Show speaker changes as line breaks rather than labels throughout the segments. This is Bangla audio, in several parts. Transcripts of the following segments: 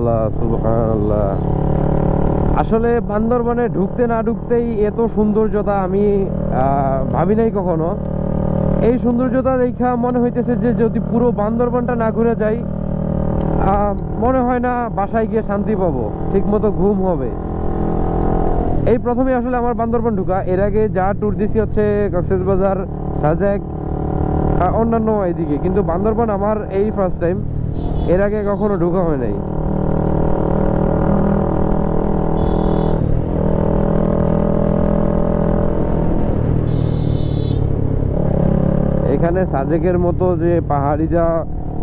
সুবহানাল্লাহ সুবহানাল্লাহ। আসলে বান্দরবনে ঢুকতে না ঢুকতেই এত সৌন্দর্যতা আমি ভাবি নাই কখনো। এই সৌন্দর্যতা দেখা মনে হইতেছে যে যদি পুরো বান্দরবনটা না ঘুরে যাই মনে হয় না বাসায় গিয়ে শান্তি পাবো, ঠিক মতো ঘুম হবে। এই প্রথমে আসলে আমার বান্দরবন ঢুকা। এর আগে যা ট্যুর দিছি হচ্ছে কক্সবাজার, সাজেক, অন্যান্য এইদিকে, কিন্তু বান্দরবন আমার এই ফার্স্ট টাইম। এর আগে কখনো ঢোকা হয় নাই। এখানে সাজেকের মতো যে পাহাড়িরা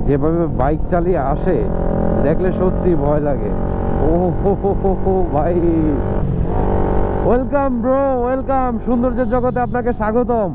যেভাবে বাইক চালিয়ে আসে দেখলে সত্যি ভয় লাগে। ও হো ভাই, ওয়েলকাম ব্রো, ওয়েলকাম। সৌন্দর্যের জগতে আপনাকে স্বাগতম।